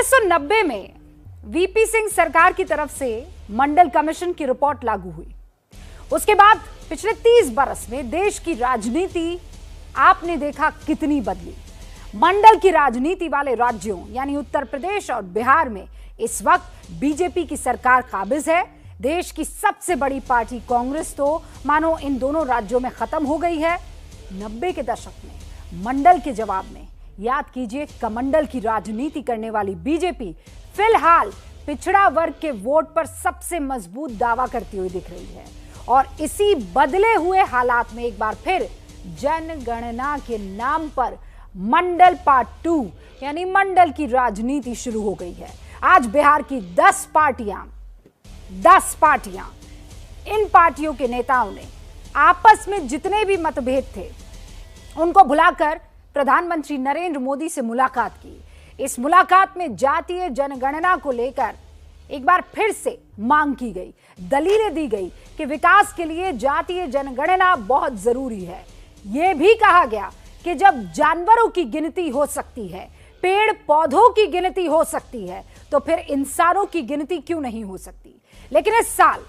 1990 में वीपी सिंह सरकार की तरफ से मंडल कमीशन की रिपोर्ट लागू हुई। उसके बाद पिछले 30 बरस में देश की राजनीति आपने देखा कितनी बदली। मंडल की राजनीति वाले राज्यों यानी उत्तर प्रदेश और बिहार में इस वक्त बीजेपी की सरकार काबिज है। देश की सबसे बड़ी पार्टी कांग्रेस तो मानो इन दोनों राज्यों में खत्म हो गई है। 90 के दशक में मंडल के जवाब में याद कीजिए कमंडल की राजनीति करने वाली बीजेपी फिलहाल पिछड़ा वर्ग के वोट पर सबसे मजबूत दावा करती हुई दिख रही है। और इसी बदले हुए हालात में एक बार फिर जनगणना के नाम पर मंडल पार्ट 2 यानी मंडल की राजनीति शुरू हो गई है। आज बिहार की 10 पार्टियां इन पार्टियों के नेताओं ने आपस में जितने भी मतभेद थे उनको भुलाकर प्रधानमंत्री नरेंद्र मोदी से मुलाकात की। इस मुलाकात में जातीय जनगणना को लेकर एक बार फिर से मांग की गई, दलीलें दी गई कि विकास के लिए जातीय जनगणना बहुत जरूरी है। यह भी कहा गया कि जब जानवरों की गिनती हो सकती है, पेड़ पौधों की गिनती हो सकती है, तो फिर इंसानों की गिनती क्यों नहीं हो सकती। लेकिन इस साल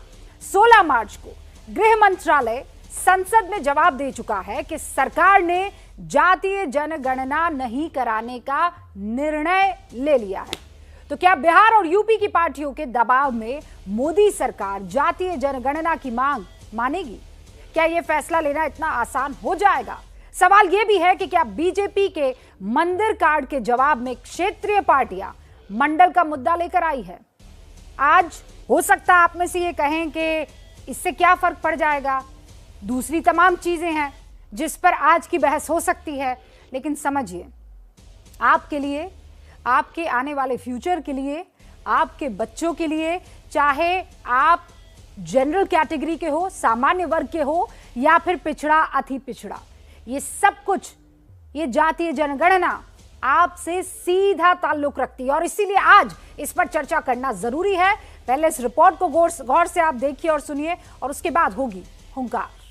16 मार्च को गृह मंत्रालय संसद में जवाब दे चुका है कि सरकार ने जातीय जनगणना नहीं कराने का निर्णय ले लिया है। तो क्या बिहार और यूपी की पार्टियों के दबाव में मोदी सरकार जातीय जनगणना की मांग मानेगी? क्या यह फैसला लेना इतना आसान हो जाएगा? सवाल यह भी है कि क्या बीजेपी के मंदिर कार्ड के जवाब में क्षेत्रीय पार्टियां मंडल का मुद्दा लेकर आई है? आज हो सकता है आप में से ये कहें कि इससे क्या फर्क पड़ जाएगा, दूसरी तमाम चीजें हैं जिस पर आज की बहस हो सकती है। लेकिन समझिए, आपके लिए, आपके आने वाले फ्यूचर के लिए, आपके बच्चों के लिए, चाहे आप जनरल कैटेगरी के हो, सामान्य वर्ग के हो या फिर पिछड़ा अति पिछड़ा, ये सब कुछ, ये जातीय जनगणना आपसे सीधा ताल्लुक रखती है और इसीलिए आज इस पर चर्चा करना जरूरी है। पहले इस रिपोर्ट को गौर से आप देखिए और सुनिए और उसके बाद होगी हुंकार।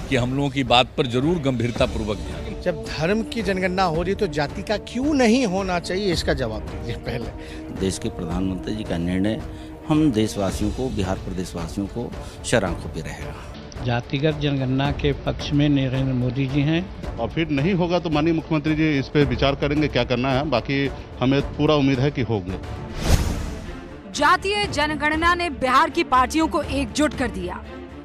कि हम लोगों की बात पर जरूर गंभीरतापूर्वक ध्यान। जब धर्म की जनगणना हो रही तो जाति का क्यों नहीं होना चाहिए, इसका जवाब दीजिए। पहले देश के प्रधानमंत्री जी का निर्णय हम देशवासियों को, बिहार प्रदेशवासियों को शरांखों पे रहेगा। जातिगत जनगणना के पक्ष में नरेंद्र मोदी जी हैं और फिर नहीं होगा तो माननीय मुख्यमंत्री जी इस पे विचार करेंगे क्या करना है। बाकी हमें पूरा उम्मीद है कि होंगे। जातीय जनगणना ने बिहार की पार्टियों को एकजुट कर दिया।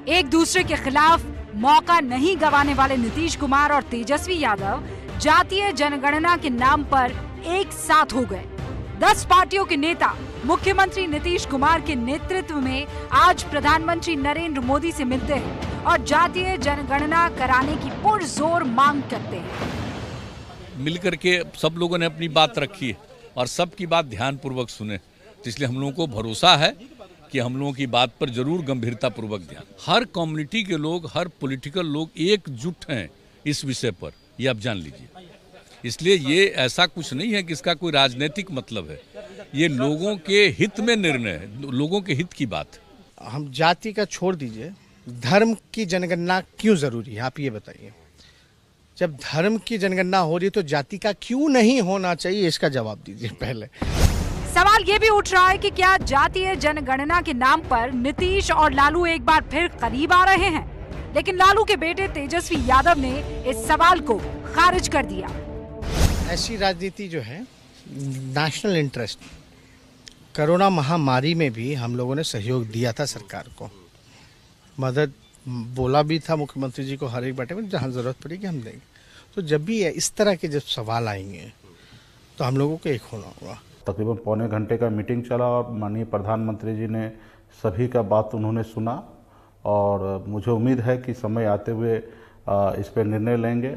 एक दूसरे के खिलाफ मौका नहीं गंवाने वाले नीतीश कुमार और तेजस्वी यादव जातीय जनगणना के नाम पर एक साथ हो गए। 10 पार्टियों के नेता मुख्यमंत्री नीतीश कुमार के नेतृत्व में आज प्रधानमंत्री नरेंद्र मोदी से मिलते हैं और जातीय जनगणना कराने की पुरजोर मांग करते हैं। मिलकर के सब लोगों ने अपनी बात रखी है और सबकी बात ध्यानपूर्वक सुने, तो इसलिए हम लोगों को भरोसा है कि हम लोगों की बात पर जरूर गंभीरतापूर्वक ध्यान। हर कम्युनिटी के लोग, हर पॉलिटिकल लोग एकजुट हैं इस विषय पर, ये आप जान लीजिए। इसलिए ये ऐसा कुछ नहीं है कि इसका कोई राजनीतिक मतलब है, ये लोगों के हित में निर्णय है, लोगों के हित की बात। हम जाति का छोड़ दीजिए, धर्म की जनगणना क्यों जरूरी है, आप ये बताइए। जब धर्म की जनगणना हो रही है तो जाति का क्यों नहीं होना चाहिए, इसका जवाब दीजिए। पहले सवाल ये भी उठ रहा है कि क्या जातीय जनगणना के नाम पर नीतीश और लालू एक बार फिर करीब आ रहे हैं? लेकिन लालू के बेटे तेजस्वी यादव ने इस सवाल को खारिज कर दिया। ऐसी राजनीति जो है नेशनल इंटरेस्ट, कोरोना महामारी में भी हम लोगों ने सहयोग दिया था सरकार को, मदद बोला भी था मुख्यमंत्री जी को हर एक बाटे में जहाँ जरूरत पड़ेगी हम देंगे। तो जब भी इस तरह के जब सवाल आएंगे तो हम लोगों को एक होना होगा। तकरीबन पौने घंटे का मीटिंग चला और माननीय प्रधानमंत्री जी ने सभी का बात उन्होंने सुना और मुझे उम्मीद है कि समय आते हुए इस पर निर्णय लेंगे।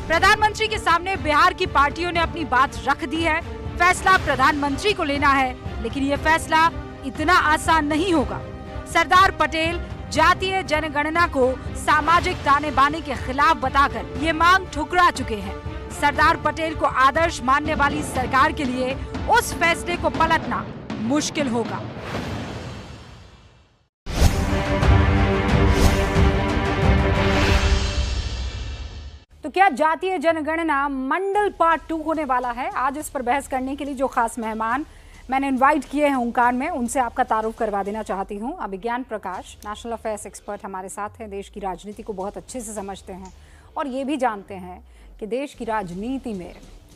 प्रधानमंत्री के सामने बिहार की पार्टियों ने अपनी बात रख दी है। फैसला प्रधानमंत्री को लेना है, लेकिन ये फैसला इतना आसान नहीं होगा। सरदार पटेल जातीय जनगणना को सामाजिक ताने बाने के खिलाफ बताकर ये मांग ठुकरा चुके हैं। सरदार पटेल को आदर्श मानने वाली सरकार के लिए उस फैसले को पलटना मुश्किल होगा। क्या जातीय जनगणना मंडल पार्ट 2 होने वाला है? आज इस पर बहस करने के लिए जो खास मेहमान मैंने इनवाइट किए हैं ओंकार में, उनसे आपका तारुफ करवा देना चाहती हूं। अभिज्ञान प्रकाश नेशनल अफेयर्स एक्सपर्ट हमारे साथ हैं, देश की राजनीति को बहुत अच्छे से समझते हैं और ये भी जानते हैं कि देश की राजनीति में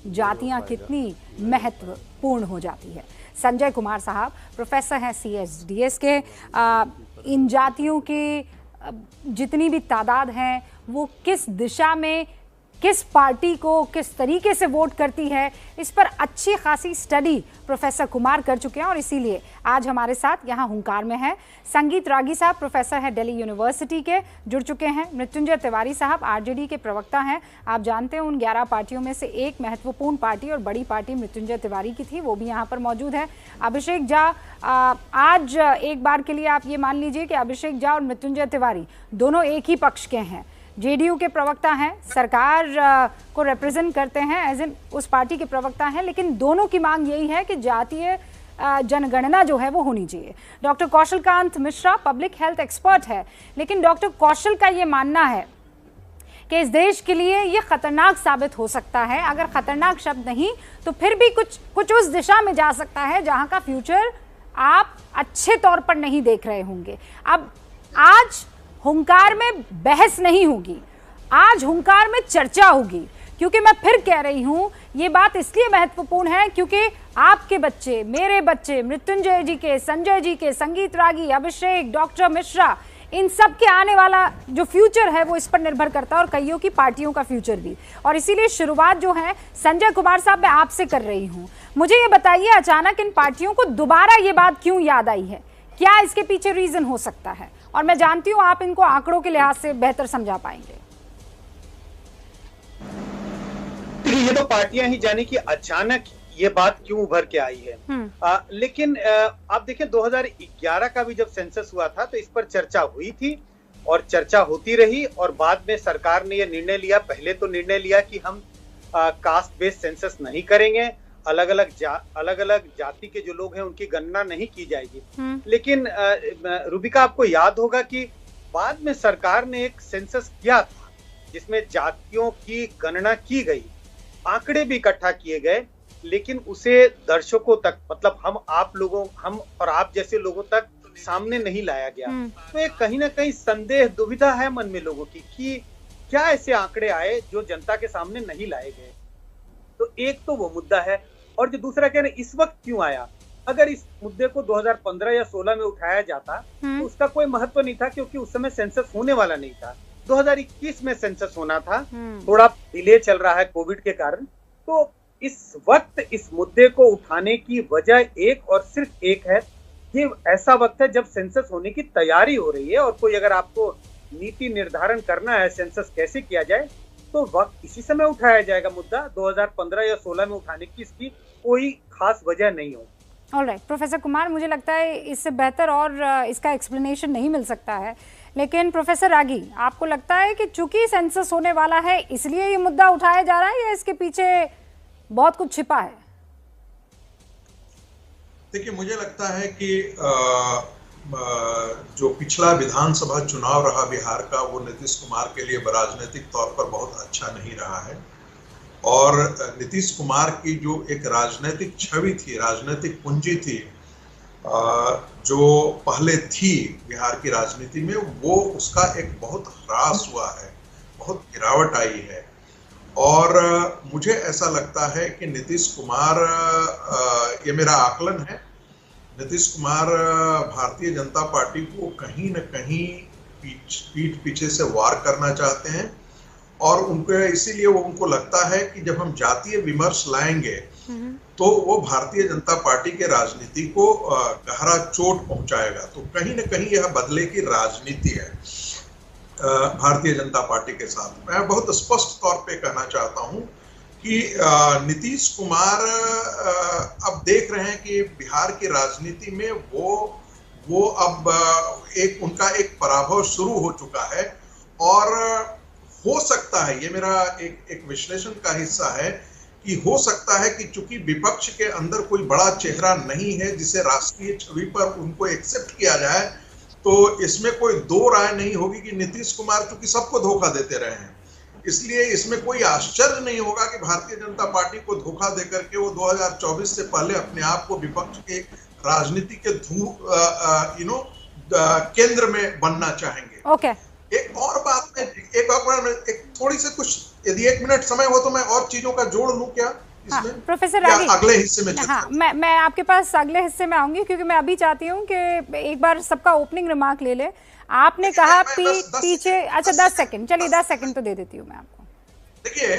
जातियां कितनी महत्वपूर्ण हो जाती है। संजय कुमार साहब प्रोफेसर हैं CSDS के। इन जातियों की जितनी भी तादाद है वो किस दिशा में, किस पार्टी को किस तरीके से वोट करती है, इस पर अच्छी खासी स्टडी प्रोफेसर कुमार कर चुके हैं और इसीलिए आज हमारे साथ यहाँ हुंकार में है। संगीत रागी साहब प्रोफेसर हैं दिल्ली यूनिवर्सिटी के, जुड़ चुके हैं। मृत्युंजय तिवारी साहब RJD के प्रवक्ता हैं। आप जानते हैं उन 11 पार्टियों में से एक महत्वपूर्ण पार्टी और बड़ी पार्टी मृत्युंजय तिवारी की थी, वो भी यहाँ पर मौजूद है। अभिषेक झा, आज एक बार के लिए आप ये मान लीजिए कि अभिषेक झा और मृत्युंजय तिवारी दोनों एक ही पक्ष के हैं, JDU के प्रवक्ता हैं, सरकार को रिप्रेजेंट करते हैं, एज इन उस पार्टी के प्रवक्ता हैं, लेकिन दोनों की मांग यही है कि जातीय जनगणना जो है वो होनी चाहिए। Doctor Kaushalkant Mishra public health expert है, लेकिन डॉक्टर कौशल का ये मानना है कि इस देश के लिए ये खतरनाक साबित हो सकता है। अगर खतरनाक शब्द नहीं तो फिर भी कुछ उस दिशा में जा सकता है जहां का फ्यूचर आप अच्छे तौर पर नहीं देख रहे होंगे। अब आज हुंकार में बहस नहीं होगी, आज हुंकार में चर्चा होगी, क्योंकि मैं फिर कह रही हूं ये बात इसलिए महत्वपूर्ण है क्योंकि आपके बच्चे, मेरे बच्चे, मृत्युंजय जी के, संजय जी के, संगीत रागी, अभिषेक, डॉक्टर मिश्रा, इन सब के आने वाला जो फ्यूचर है वो इस पर निर्भर करता है और कईयों की पार्टियों का फ्यूचर भी। और इसीलिए शुरुआत जो है संजय कुमार साहब मैं आपसे कर रही हूं। मुझे ये बताइए, अचानक इन पार्टियों को दोबारा ये बात क्यों याद आई है? क्या इसके पीछे रीजन हो सकता है? और मैं जानती हूं आप इनको आंकड़ों के लिहाज से बेहतर समझा पाएंगे। ये तो पार्टियां ही जाने कि अचानक ये बात क्यों उभर के आई है। लेकिन आप देखें 2011 का भी जब सेंसस हुआ था तो इस पर चर्चा हुई थी और चर्चा होती रही और बाद में सरकार ने ये निर्णय लिया। पहले तो निर्णय लिया कि हम कास्ट बेस्ड सेंसस नहीं करेंगे, अलग अलग जाति के जो लोग हैं उनकी गणना नहीं की जाएगी। लेकिन रूबिका आपको याद होगा कि बाद में सरकार ने एक सेंसस किया था जिसमें जातियों की गणना की गई, आंकड़े भी इकट्ठा किए गए, लेकिन उसे दर्शकों तक, मतलब हम और आप जैसे लोगों तक सामने नहीं लाया गया। तो एक कहीं ना कहीं संदेह, दुविधा है मन में लोगों की कि क्या ऐसे आंकड़े आए जो जनता के सामने नहीं लाए गए। तो एक तो वो मुद्दा है, और जो दूसरा कह रहे इस वक्त क्यों आया। अगर इस मुद्दे को 2015 या 16 में उठाया जाता तो उसका कोई महत्व नहीं था, क्योंकि उस समय सेंसस होने वाला नहीं था। 2021 में सेंसस होना था, थोड़ा डिले चल रहा है कोविड के कारण। तो इस वक्त इस मुद्दे को उठाने की वजह एक और सिर्फ एक है, ये ऐसा वक्त है जब सेंसस होने की तैयारी हो रही है और कोई अगर आपको नीति निर्धारण करना है सेंसस कैसे किया जाए तो वक्त इसी समय उठाया जाएगा। मुद्दा 2015 या 16 में उठाने की इसकी कोई खास वजह नहीं हो। ऑलराइट प्रोफेसर कुमार, मुझे लगता है इससे बेहतर और इसका एक्सप्लेनेशन नहीं मिल सकता है। लेकिन प्रोफेसर रागी, आपको लगता है कि चूंकि सेंसस होने वाला है इसलिए ये मुद्दा उठाया जा रहा है या इसके पीछे बहुत कुछ छिपा है? देखिए, मुझे लगता है कि जो पिछला विधानसभा चुनाव रहा बिहार का, वो नीतीश कुमार के लिए राजनीतिक तौर पर बहुत अच्छा नहीं रहा है। और नीतीश कुमार की जो एक राजनीतिक छवि थी, राजनीतिक पूंजी थी, जो पहले थी बिहार की राजनीति में, वो उसका एक बहुत ह्रास हुआ है, बहुत गिरावट आई है। और मुझे ऐसा लगता है कि नीतीश कुमार, ये मेरा आकलन है, नीतीश कुमार भारतीय जनता पार्टी को कहीं न कहीं पीठ पीछे से वार करना चाहते हैं। और उनको इसीलिए उनको लगता है कि जब हम जातीय विमर्श लाएंगे तो वो भारतीय जनता पार्टी के राजनीति को गहरा चोट पहुंचाएगा। तो कहीं न कहीं यह बदले की राजनीति है भारतीय जनता पार्टी के साथ। मैं बहुत स्पष्ट तौर पे कहना चाहता हूं कि नीतीश कुमार अब देख रहे हैं कि बिहार की राजनीति में वो अब उनका एक पराभव शुरू हो चुका है। और हो सकता है, ये मेरा एक विश्लेषण का हिस्सा है, कि हो सकता है कि चूंकि विपक्ष के अंदर कोई बड़ा चेहरा नहीं है जिसे राष्ट्रीय छवि पर उनको एक्सेप्ट किया जाए, तो इसमें कोई दो राय नहीं होगी कि नीतीश कुमार चूंकि सबको धोखा देते रहे हैं, इसलिए इसमें कोई आश्चर्य नहीं होगा कि भारतीय जनता पार्टी को धोखा देकर के वो 2024 से पहले अपने आप को विपक्ष के राजनीति के केंद्र में बनना चाहेंगे। ओके। एक और बात में एक थोड़ी सी कुछ, यदि 1 मिनट समय हो तो मैं और चीजों का जोड़ लूं क्या इसमें? हाँ, प्रोफेसर रागी, अगले हिस्से में हाँ, मैं आपके पास अगले हिस्से में आऊंगी, क्योंकि मैं अभी चाहती हूँ कि एक बार सबका ओपनिंग रिमार्क ले ले। आपने कहा पीछे, अच्छा 10 सेकंड, चलिए 10 सेकंड तो दे देती हूँ मैं आपको। देखिए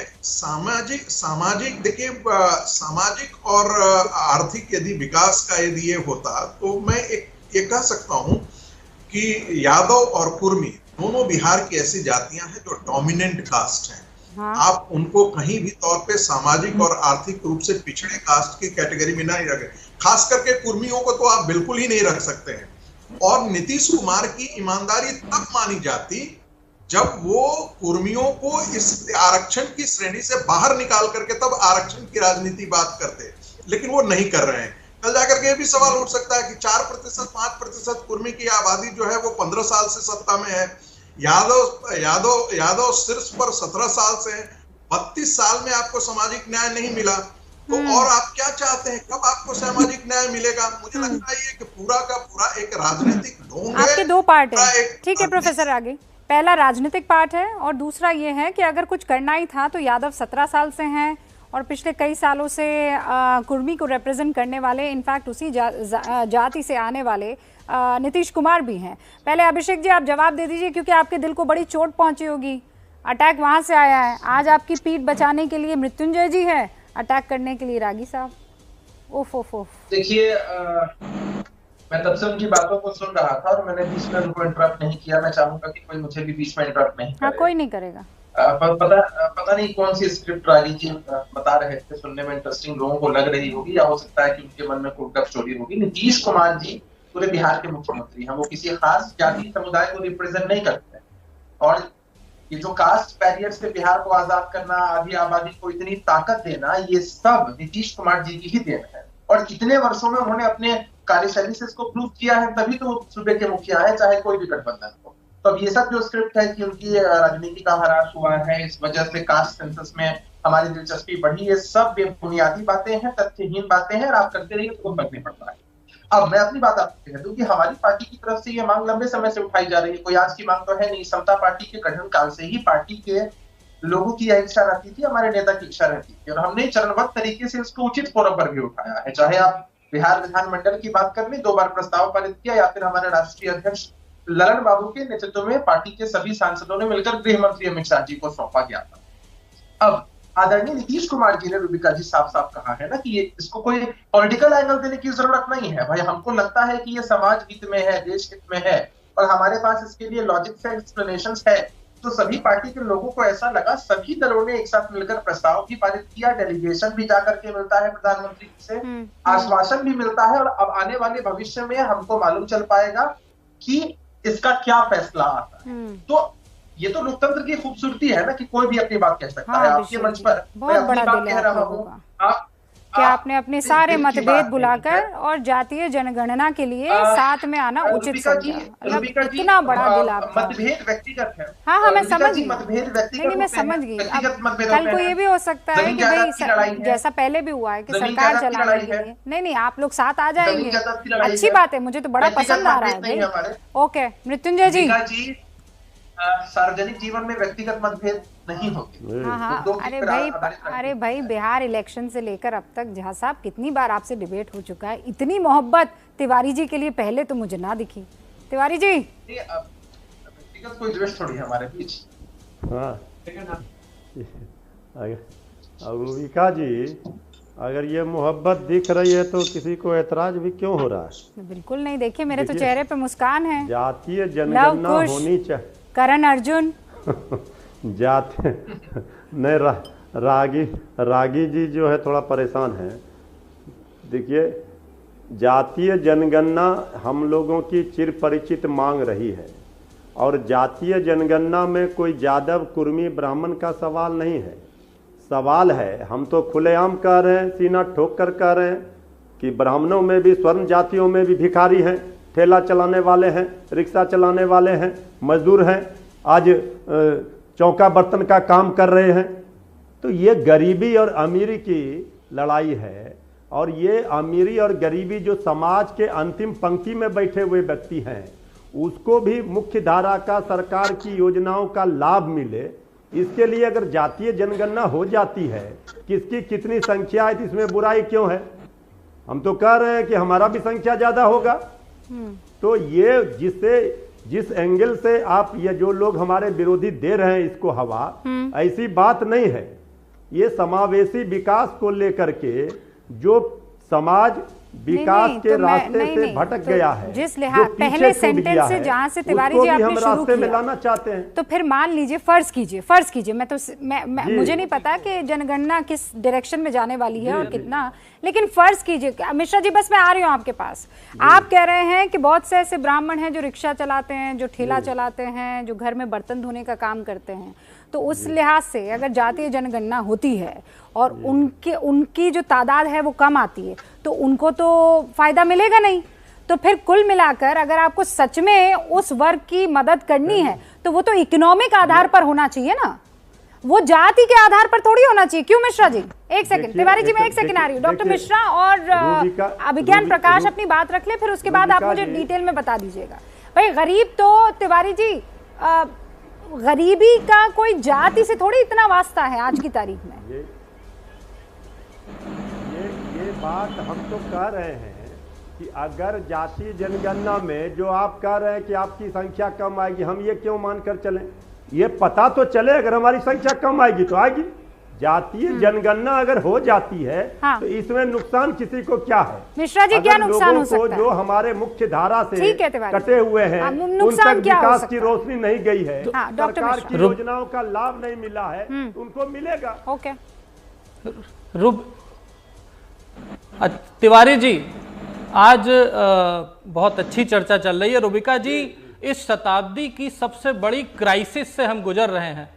सामाजिक और आर्थिक यदि विकास का यदि ये होता तो मैं ये कह सकता हूं कि यादव और कुर्मी दोनों बिहार की ऐसी जातियां हैं जो डोमिनेंट कास्ट हैं। हाँ। आप उनको कहीं भी तौर पे सामाजिक और आर्थिक रूप से पिछड़े कास्ट की कैटेगरी में नहीं रखें। खास करके कुर्मियों को तो आप बिल्कुल ही नहीं रख सकते हैं। और नीतीश कुमार की ईमानदारी तब मानी जाती जब वो कुर्मियों को इस आरक्षण की श्रेणी से बाहर निकाल करके तब आरक्षण की राजनीति बात करते, लेकिन वो नहीं कर रहे हैं। कल जाकर के ये भी सवाल उठ सकता है कि 4%, 5% कुर्मी की आबादी जो है वो 15 साल से सत्ता में है। यादव शीर्ष पर 17 साल से है। 32 साल में आपको सामाजिक न्याय नहीं मिला, तो और आप क्या चाहते हैं? कब आपको सामाजिक न्याय मिलेगा? मुझे लगता है कि पूरा का पूरा एक राजनीतिक ढोंग है। आपके दो पार्ट है, ठीक है प्रोफेसर आगे। पहला राजनीतिक पार्ट है और दूसरा ये है कि अगर कुछ करना ही था तो यादव 17 साल से हैं और पिछले कई सालों से कुर्मी को रिप्रेजेंट करने वाले, इनफैक्ट उसी जाति से आने वाले नीतीश कुमार भी हैं। पहले अभिषेक जी आप जवाब दे दीजिए, क्योंकि आपके दिल को बड़ी चोट पहुंची होगी। अटैक वहां से आया है, आज आपकी पीठ बचाने के लिए मृत्युंजय जी है, अटैक करने के लिए रागी साहब। ओफ ओफ ओफ। देखिए मैं तब से उनकी बातों को सुन रहा था और मैंने बीच में उनको इंटरप्ट नहीं किया। मैं चाहूंगा कि कोई मुझे भी बीच में इंटरप्ट नहीं करे। हाँ, कोई नहीं करेगा। पता नहीं कौन सी स्क्रिप्ट रागी जी बता रहे थे, सुनने में इंटरेस्टिंग लोगों को लग रही होगी, या हो सकता है कि उनके मन में कोई स्टोरी होगी। नीतीश कुमार जी पूरे बिहार के मुख्यमंत्री हैं, वो किसी खास जाति समुदाय को रिप्रेजेंट नहीं करते। और ये जो कास्ट बैरियर से बिहार को आजाद करना, आधी आबादी को इतनी ताकत देना, ये सब नीतीश कुमार जी की ही देन है। और इतने वर्षों में उन्होंने अपने कार्यशैली से इसको प्रूव किया है, तभी तो सूबे के मुखिया है, चाहे कोई भी गठबंधन हो। तो अब ये सब जो स्क्रिप्ट है कि उनकी राजनीति का ह्रास हुआ है, इस वजह से कास्ट सेंसस में हमारी दिलचस्पी बढ़ी, ये सब बेबुनियादी बातें हैं, तथ्यहीन बातें हैं, और आप करते रहिए तो फर्क नहीं पड़ता है। अब मैं अपनी बात आपको कह दूं कि हमारी पार्टी की तरफ से ये मांग लंबे समय से उठाई जा रही है, कोई आज की मांग तो है नहीं। समता पार्टी के गठन काल से ही पार्टी के लोगों की यह इच्छा रहती थी, हमारे नेता की इच्छा रहती थी, और हमने चरणबद्ध तरीके से इसको उचित फोरम पर भी उठाया है। चाहे आप बिहार विधानमंडल की बात कर लें, 2 बार प्रस्ताव पारित किया, या फिर हमारे राष्ट्रीय अध्यक्ष ललन बाबू के नेतृत्व में पार्टी के सभी सांसदों ने मिलकर गृह मंत्री अमित शाह जी को सौंपा गया था। अब आदरणीय नीतीश कुमार जी ने, रूबिका जी, साफ साफ कहा है ना कि ये इसको कोई पॉलिटिकल एंगल देने की जरूरत नहीं है। भाई हमको लगता है कि ये समाज हित में है, देश हित में है, और हमारे पास इसके लिए लॉजिक से एक्सप्लेनेशंस है। तो सभी पार्टी के लोगों को ऐसा लगा, सभी दलों ने एक साथ मिलकर प्रस्ताव भी पारित किया, डेलीगेशन भी जाकर के मिलता है प्रधानमंत्री से, आश्वासन भी मिलता है, और अब आने वाले भविष्य में हमको मालूम चल पाएगा कि इसका क्या फैसला आता है। तो ये तो लोकतंत्र की खूबसूरती है ना कि कोई भी अपनी बात कह सकता है। आपके मंच पर मैं अपनी बात कह रहा हूँ, कि आपने अपने सारे मतभेद बुलाकर और जातीय जनगणना के लिए साथ में आना उचित समझा। इतना बड़ा दिल आपका। मतभेद व्यक्तिगत है। हाँ, मैं समझ गई। नहीं, मैं समझ गई। कल को ये भी हो सकता है कि भाई जैसा पहले भी हुआ है कि सरकार चलाने के लिए नहीं, आप लोग साथ आ जाएंगे, अच्छी बात है, मुझे तो बड़ा पसंद आ रहा है भाई। ओके मृत्युंजय जी, सार्वजनिक जीवन में व्यक्तिगत मतभेद नहीं होते। हाँ, अरे भाई बिहार इलेक्शन से लेकर अब तक जहाँ साहब कितनी बार आपसे डिबेट हो चुका है, इतनी मोहब्बत तिवारी जी के लिए पहले तो मुझे ना दिखी। तिवारी जी, व्यक्तिगत कोई द्वेष थोड़ी है हमारे बीच। रूबिका जी, अगर ये मोहब्बत दिख रही है तो किसी को ऐतराज भी क्यों हो रहा है? बिल्कुल नहीं, देखिए मेरे तो चेहरे पे मुस्कान है। जातीय जनगणना होनी चाहिए। करण अर्जुन जाते नहीं, रागी जी जो है थोड़ा परेशान है। देखिए, जातीय जनगणना हम लोगों की चिर परिचित मांग रही है, और जातीय जनगणना में कोई यादव, कुर्मी, ब्राह्मण का सवाल नहीं है। सवाल है, हम तो खुलेआम कह रहे हैं, सीना ठोक कर कह रहे हैं कि ब्राह्मणों में भी, स्वर्ण जातियों में भी भिखारी हैं, ठेला चलाने वाले हैं, रिक्शा चलाने वाले हैं, मजदूर हैं। आज चौका बर्तन का काम कर रहे हैं। तो ये गरीबी और अमीरी की लड़ाई है, और ये अमीरी और गरीबी जो समाज के अंतिम पंक्ति में बैठे हुए व्यक्ति हैं उसको भी मुख्य धारा का सरकार की योजनाओं का लाभ मिले, इसके लिए अगर जातीय जनगणना हो जाती है, किसकी कितनी संख्या है, इसमें बुराई क्यों है? हम तो कह रहे हैं कि हमारा भी संख्या ज्यादा होगा। तो ये जिस एंगल से आप ये जो लोग हमारे विरोधी दे रहे हैं इसको हवा, ऐसी बात नहीं है। ये समावेशी विकास को लेकर के जो समाज विकास के रास्ते से भटक गया है, जिस लिहाज पहले सेंटेंस से जहां से तिवारी जी आपने शुरू किया, में लाना चाहते हैं। तो फिर मान लीजिए, फर्ज कीजिए मुझे नहीं पता कि जनगणना किस डायरेक्शन में जाने वाली है और कितना, लेकिन फर्ज कीजिए मिश्रा जी, बस मैं आ रही हूँ आपके पास। आप कह रहे हैं कि बहुत से ऐसे ब्राह्मण हैं जो रिक्शा चलाते हैं, जो ठेला चलाते हैं, जो घर में बर्तन धोने का काम करते हैं, तो उस लिहाज से अगर जातीय जनगणना होती है और उनकी जो तादाद है वो कम आती है तो उनको तो फायदा मिलेगा नहीं। तो फिर कुल मिलाकर अगर आपको सच में उस वर्ग की मदद करनी है तो वो तो इकोनॉमिक आधार पर होना चाहिए ना, वो जाति के आधार पर थोड़ी होना चाहिए। क्यों मिश्रा जी? एक सेकंड तिवारी जी, मैं एक सेकंड आ रही हूँ। डॉक्टर मिश्रा और अभिज्ञान प्रकाश अपनी बात रख ले, फिर उसके बाद आप मुझे डिटेल में बता दीजिएगा। भाई गरीब तो तिवारी जी, गरीबी का कोई जाति से थोड़ी इतना वास्ता है आज की तारीख में। ये बात हम तो कह रहे हैं कि अगर जातीय जनगणना में जो आप कह रहे हैं कि आपकी संख्या कम आएगी, हम ये क्यों मानकर चलें? ये पता तो चले अगर हमारी संख्या कम आएगी तो आएगी। जातीय जनगणना अगर हो जाती है तो इसमें नुकसान किसी को क्या है? मिश्रा जी, क्या नुकसान हो सकता है? जो हमारे मुख्य धारा से कटे हुए हैं उन तक विकास की रोशनी नहीं गई है, सरकार की योजनाओं का लाभ नहीं मिला है, उनको मिलेगा। ओके तिवारी जी, आज बहुत अच्छी चर्चा चल रही है। रुबिका जी, इस शताब्दी की सबसे बड़ी क्राइसिस से हम गुजर रहे हैं।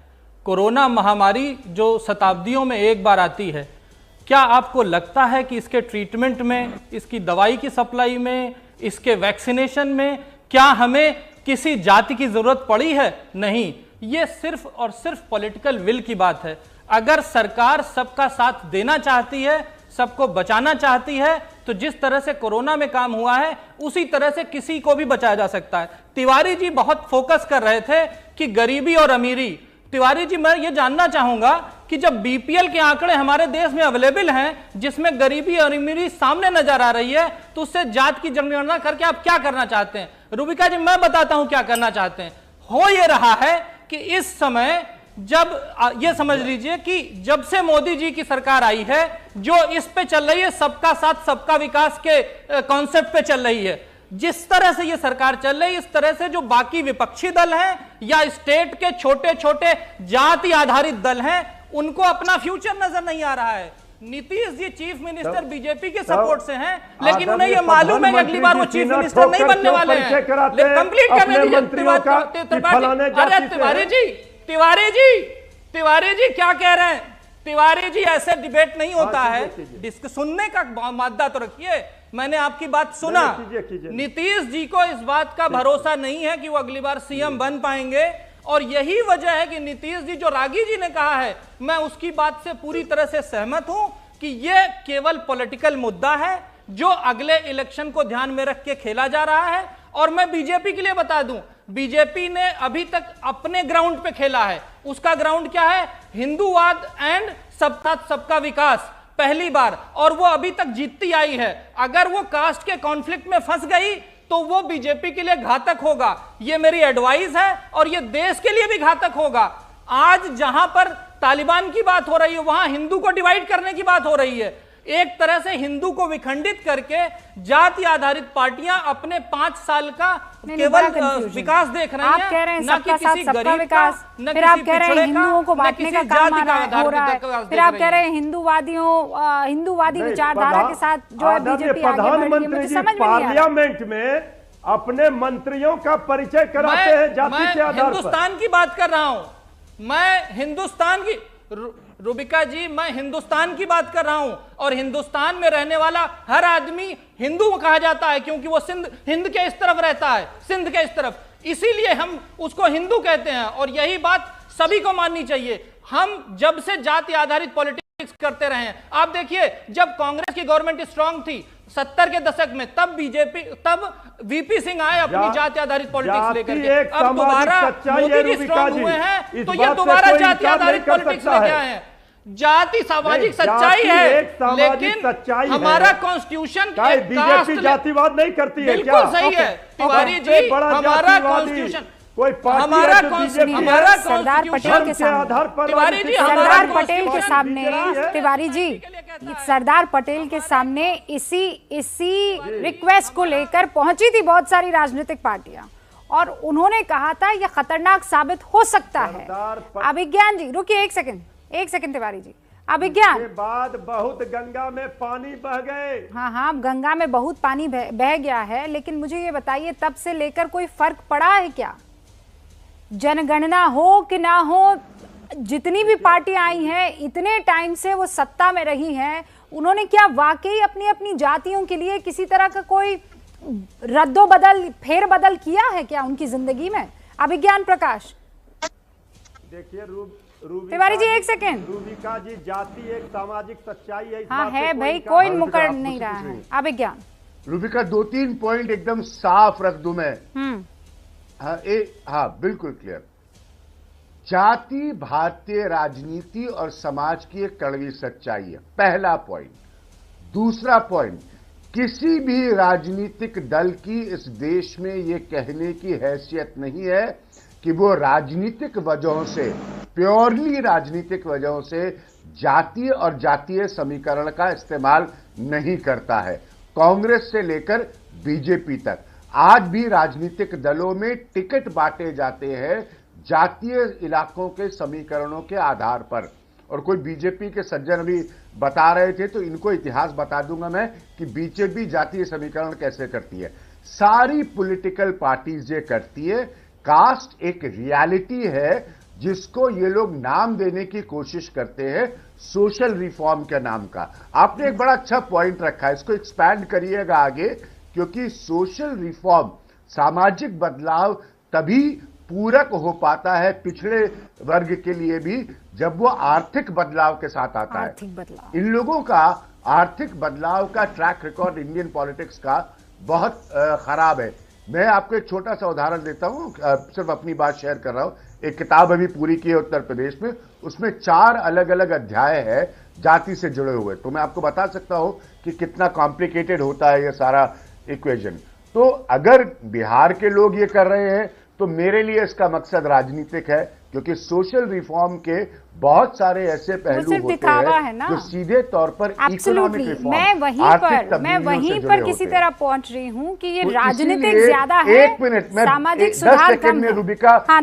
कोरोना महामारी जो शताब्दियों में एक बार आती है, क्या आपको लगता है कि इसके ट्रीटमेंट में, इसकी दवाई की सप्लाई में, इसके वैक्सीनेशन में क्या हमें किसी जाति की जरूरत पड़ी है? नहीं, ये सिर्फ और सिर्फ पॉलिटिकल विल की बात है। अगर सरकार सबका साथ देना चाहती है, सबको बचाना चाहती है, तो जिस तरह से कोरोना में काम हुआ है उसी तरह से किसी को भी बचाया जा सकता है। तिवारी जी बहुत फोकस कर रहे थे कि गरीबी और अमीरी। तिवारी जी, मैं ये जानना चाहूंगा कि जब बीपीएल के आंकड़े हमारे देश में अवेलेबल हैं, जिसमें गरीबी और अमीरी सामने नजर आ रही है, तो उससे जात की जनगणना करके आप क्या करना चाहते हैं? रुबिका जी, मैं बताता हूं क्या करना चाहते हैं। हो ये रहा है कि इस समय जब ये समझ लीजिए कि जब से मोदी जी की सरकार आई है, जो इस पे चल रही है, सबका साथ सबका विकास के कॉन्सेप्ट पे चल रही है, जिस तरह से ये सरकार चल रही है, इस तरह से जो बाकी विपक्षी दल हैं या स्टेट के छोटे छोटे जाति आधारित दल हैं, उनको अपना फ्यूचर नजर नहीं आ रहा है। Nitish ji chief minister BJP के सपोर्ट से हैं, लेकिन उन्हें यह मालूम है कि अगली बार वो चीफ मिनिस्टर नहीं बनने वाले हैं। कंप्लीट करने दीजिए। तिवारी जी क्या कह रहे हैं? तिवारी जी, ऐसे डिबेट नहीं होता है, सुनने का मादा तो रखिए। मैंने आपकी बात सुना। नीतीश जी को इस बात का भरोसा नहीं है कि वो अगली बार सीएम बन पाएंगे, और यही वजह है कि नीतीश जी, जो रागी जी ने कहा है, मैं उसकी बात से पूरी तरह से सहमत हूं कि यह केवल पॉलिटिकल मुद्दा है जो अगले इलेक्शन को ध्यान में रख के खेला जा रहा है। और मैं बीजेपी के लिए बता दूं, बीजेपी ने अभी तक अपने ग्राउंड पे खेला है। उसका ग्राउंड क्या है? हिंदूवाद एंड सबका सबका विकास, पहली बार, और वो अभी तक जीतती आई है। अगर वो कास्ट के कॉन्फ्लिक्ट में फंस गई तो वो बीजेपी के लिए घातक होगा। ये मेरी एडवाइस है, और ये देश के लिए भी घातक होगा। आज जहां पर तालिबान की बात हो रही है, वहां हिंदू को डिवाइड करने की बात हो रही है। एक तरह से हिंदू को विखंडित करके जाति आधारित पार्टियां अपने 5 साल का केवल विकास देख रही हैं। आप कह रहे हैं सबका साथ सबका विकास, फिर आप कह रहे हैं हिंदुओं को बांटने का काम हो रहा है, फिर आप कह रहे हैं हिंदूवादी विचारधारा के साथ जो है बीजेपी आगे बढ़ रही है। मुझे समझ में नहीं आ रहा। पार्लियामेंट में अपने मंत्रियों का परिचय कराते हैं जाति के आधार पर। हिंदुस्तान की बात कर रहा हूं मैं, हिंदुस्तान की, रुबिका जी, मैं हिंदुस्तान की बात कर रहा हूं, और हिंदुस्तान में रहने वाला हर आदमी हिंदू कहा जाता है, क्योंकि वो हिंद के इस तरफ रहता है, सिंध के इस तरफ। इसीलिए हम उसको हिंदू कहते हैं, और यही बात सभी को माननी चाहिए। हम जब से जाति आधारित पॉलिटिक्स करते रहे हैं, आप देखिए जब कांग्रेस की गवर्नमेंट स्ट्रांग थी 70 के दशक में, तब वीपी सिंह आए अपनी जाति आधारित पॉलिटिक्स लेकर के। अब दोबारा मोदी जी स्ट्रांग हुए हैं तो ये दोबारा जाति आधारित पॉलिटिक्स लेके आए हैं। जाति सामाजिक सच्चाई है, लेकिन हमारा कॉन्स्टिट्यूशन बीजेपी जातिवाद नहीं करती है। बिल्कुल सही है तिवारी जी, हमारा कॉन्स्टिट्यूशन, हमारा सरदार पटेल के सामने, सरदार पटेल के सामने, तिवारी जी, सरदार पटेल के सामने इसी रिक्वेस्ट को लेकर पहुंची थी बहुत सारी राजनीतिक पार्टियां, और उन्होंने कहा था यह खतरनाक साबित हो सकता है। अभिज्ञान जी रुकिए एक सेकंड तिवारी जी, अभिज्ञान के बाद बहुत गंगा में पानी बह गए। हाँ, गंगा में बहुत पानी बह गया है, लेकिन मुझे ये बताइए तब से लेकर कोई फर्क पड़ा है क्या? जनगणना हो कि ना हो, जितनी भी पार्टियां आई हैं इतने टाइम से वो सत्ता में रही हैं, उन्होंने क्या वाकई अपनी अपनी जातियों के लिए किसी तरह का कोई रद्दोबदल फेरबदल किया है क्या उनकी जिंदगी में? अभिज्ञान प्रकाश देखिए तिवारी जी एक सेकेंड, रूबिका जी, जाति एक सामाजिक सच्चाई है। हाँ है भाई, कोई मुकर नहीं रहा है। अभिज्ञान रूबिका 2-3 पॉइंट एकदम साफ रख दूं मैं। हाँ बिल्कुल क्लियर। जाति भारतीय राजनीति और समाज की एक कड़वी सच्चाई है, पहला पॉइंट। दूसरा पॉइंट, किसी भी राजनीतिक दल की इस देश में यह कहने की हैसियत नहीं है कि वो राजनीतिक वजहों से, प्योरली राजनीतिक वजहों से जातीय और जातीय समीकरण का इस्तेमाल नहीं करता है। कांग्रेस से लेकर बीजेपी तक आज भी राजनीतिक दलों में टिकट बांटे जाते हैं जातीय इलाकों के समीकरणों के आधार पर। और कोई बीजेपी के सज्जन अभी बता रहे थे, तो इनको इतिहास बता दूंगा मैं कि बीजेपी जातीय समीकरण कैसे करती है। सारी पॉलिटिकल पार्टीज ये करती है। कास्ट एक रियलिटी है जिसको ये लोग नाम देने की कोशिश करते हैं सोशल रिफॉर्म के नाम का। आपने एक बड़ा अच्छा पॉइंट रखा है, इसको एक्सपैंड करिएगा आगे, क्योंकि सोशल रिफॉर्म, सामाजिक बदलाव तभी पूरक हो पाता है पिछड़े वर्ग के लिए भी जब वो आर्थिक बदलाव के साथ आता है। इन लोगों का आर्थिक बदलाव का ट्रैक रिकॉर्ड इंडियन पॉलिटिक्स का बहुत खराब है। मैं आपको एक छोटा सा उदाहरण देता हूं, सिर्फ अपनी बात शेयर कर रहा हूं। एक किताब अभी पूरी की है उत्तर प्रदेश में, उसमें 4 अलग अलग अध्याय है जाति से जुड़े हुए। तो मैं आपको बता सकता हूं कि कितना कॉम्प्लिकेटेड होता है ये सारा इक्वेशन। तो अगर बिहार के लोग ये कर रहे हैं तो मेरे लिए इसका मकसद राजनीतिक है, क्योंकि सोशल रिफॉर्म के बहुत सारे ऐसे पहलू होते हैं जो सीधे तौर पर इकोनॉमिक रिफॉर्म, मैं वहीं पर किसी तरह पहुंच रही हूं कि ये राजनीतिक ज्यादा है, एक मिनट में सामाजिक सुधार कम में रूबिका, हाँ,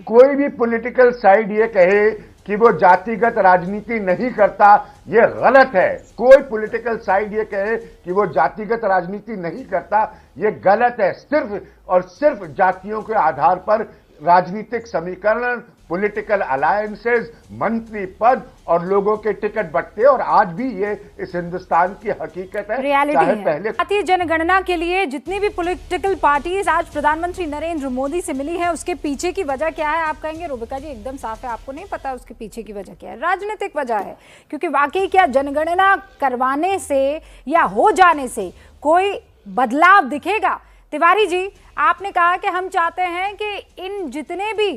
कोई भी पॉलिटिकल साइड ये कहे कि वो जातिगत राजनीति नहीं करता, ये गलत है। कोई पॉलिटिकल साइड ये कहे कि वो जातिगत राजनीति नहीं करता, ये गलत है। सिर्फ और सिर्फ जातियों के आधार पर राजनीतिक समीकरण, पॉलिटिकल अलायंसेस, मंत्री पद और लोगों के टिकट बंटते, और आज भी ये इस हिंदुस्तान की हकीकत है। रियलिटी है। पहले भारतीय जनगणना के लिए जितनी भी पॉलिटिकल पार्टीज आज प्रधानमंत्री नरेंद्र मोदी से मिली है, उसके पीछे की वजह क्या है? आप कहेंगे रूबिका जी एकदम साफ है, आपको नहीं पता उसके पीछे की वजह क्या है? राजनीतिक वजह है, क्योंकि वाकई क्या जनगणना करवाने से या हो जाने से कोई बदलाव दिखेगा? तिवारी जी, आपने कहा कि हम चाहते हैं कि इन जितने भी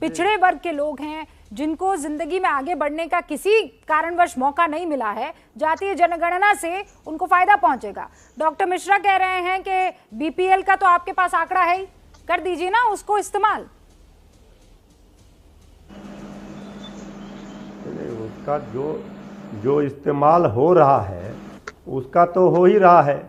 पिछड़े वर्ग के लोग हैं जिनको जिंदगी में आगे बढ़ने का किसी कारणवश मौका नहीं मिला है, जातीय जनगणना से उनको फायदा पहुंचेगा। डॉक्टर मिश्रा कह रहे हैं कि बीपीएल का तो आपके पास आंकड़ा है ही, कर दीजिए ना उसको इस्तेमाल। उसका जो इस्तेमाल हो रहा है उसका तो हो ही रहा है,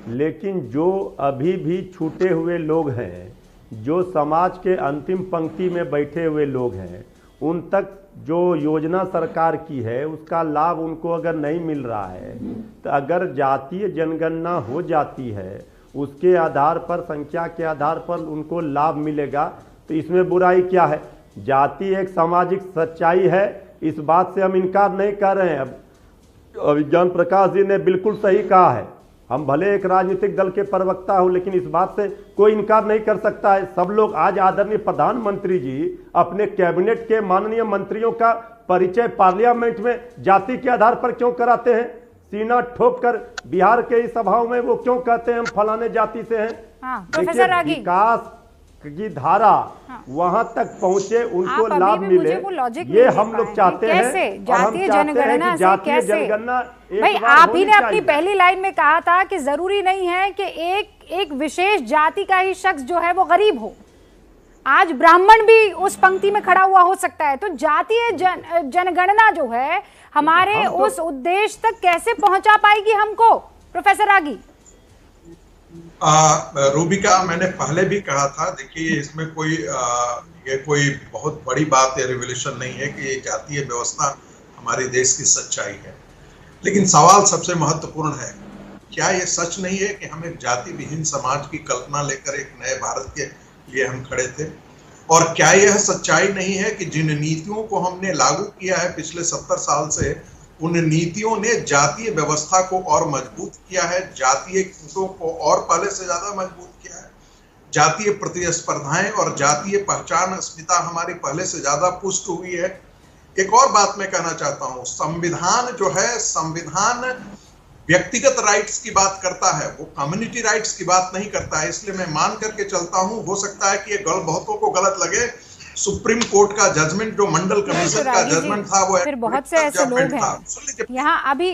लेकिन जो अभी भी छूटे हुए लोग हैं, जो समाज के अंतिम पंक्ति में बैठे हुए लोग हैं, उन तक जो योजना सरकार की है उसका लाभ उनको अगर नहीं मिल रहा है, तो अगर जातीय जनगणना हो जाती है उसके आधार पर, संख्या के आधार पर उनको लाभ मिलेगा, तो इसमें बुराई क्या है? जाति एक सामाजिक सच्चाई है, इस बात से हम इनकार नहीं कर रहे हैं। अब विज्ञान प्रकाश जी ने बिल्कुल सही कहा है हम भले एक राजनीतिक दल के प्रवक्ता हो, लेकिन इस बात से कोई इनकार नहीं कर सकता है। सब लोग आज आदरणीय प्रधानमंत्री जी अपने कैबिनेट के माननीय मंत्रियों का परिचय पार्लियामेंट में जाति के आधार पर क्यों कराते हैं? सीना ठोक कर बिहार के इस सभाओं में वो क्यों कहते हैं हम फलाने जाति से हैं? प्रोफेसर रागी, विकास की धारा वहां तक पहुंचे, उनको लाभ मिले, ये हम लोग चाहते हैं। जातीय जनगणना से कैसे? भाई आप ही ने अपनी पहली लाइन में कहा था कि जरूरी नहीं है कि एक विशेष जाति का ही शख्स जो है वो गरीब हो। आज ब्राह्मण भी उस पंक्ति में खड़ा हुआ हो सकता है। तो जातीय जनगणना जो है हमारे उस उद्देश्य तक कैसे पहुंचा पाएगी हमको? प्रोफेसर रागी। रूबिका, मैंने पहले भी कहा था, देखिए इसमें ये कोई बहुत बड़ी बात या रिवोल्यूशन नहीं है कि ये जातीय व्यवस्था हमारे देश की सच्चाई है। लेकिन सवाल सबसे महत्वपूर्ण है, क्या ये सच नहीं है कि हम एक जाति विहीन समाज की कल्पना लेकर एक नए भारत के लिए हम खड़े थे? और क्या यह सच्चाई नहीं है कि जिन नीतियों को हमने लागू किया है पिछले 70 साल से, उन नीतियों ने जातीय व्यवस्था को और मजबूत किया है, जातीय हितों को और पहले से ज्यादा मजबूत किया है, जातीय प्रतिस्पर्धाएं और जातीय पहचान अस्मिता हमारी पहले से ज्यादा पुष्ट हुई है। एक और बात मैं कहना चाहता हूं, संविधान जो है, संविधान व्यक्तिगत राइट्स की बात करता है, वो कम्युनिटी राइट्स की बात नहीं करता है। इसलिए मैं मान करके चलता हूं, हो सकता है कि ये बहुतों को गलत लगे, सुप्रीम कोर्ट का जजमेंट जो मंडल कमीशन का जजमेंट था वो फिर बहुत से ऐसे लोग हैं यहाँ अभी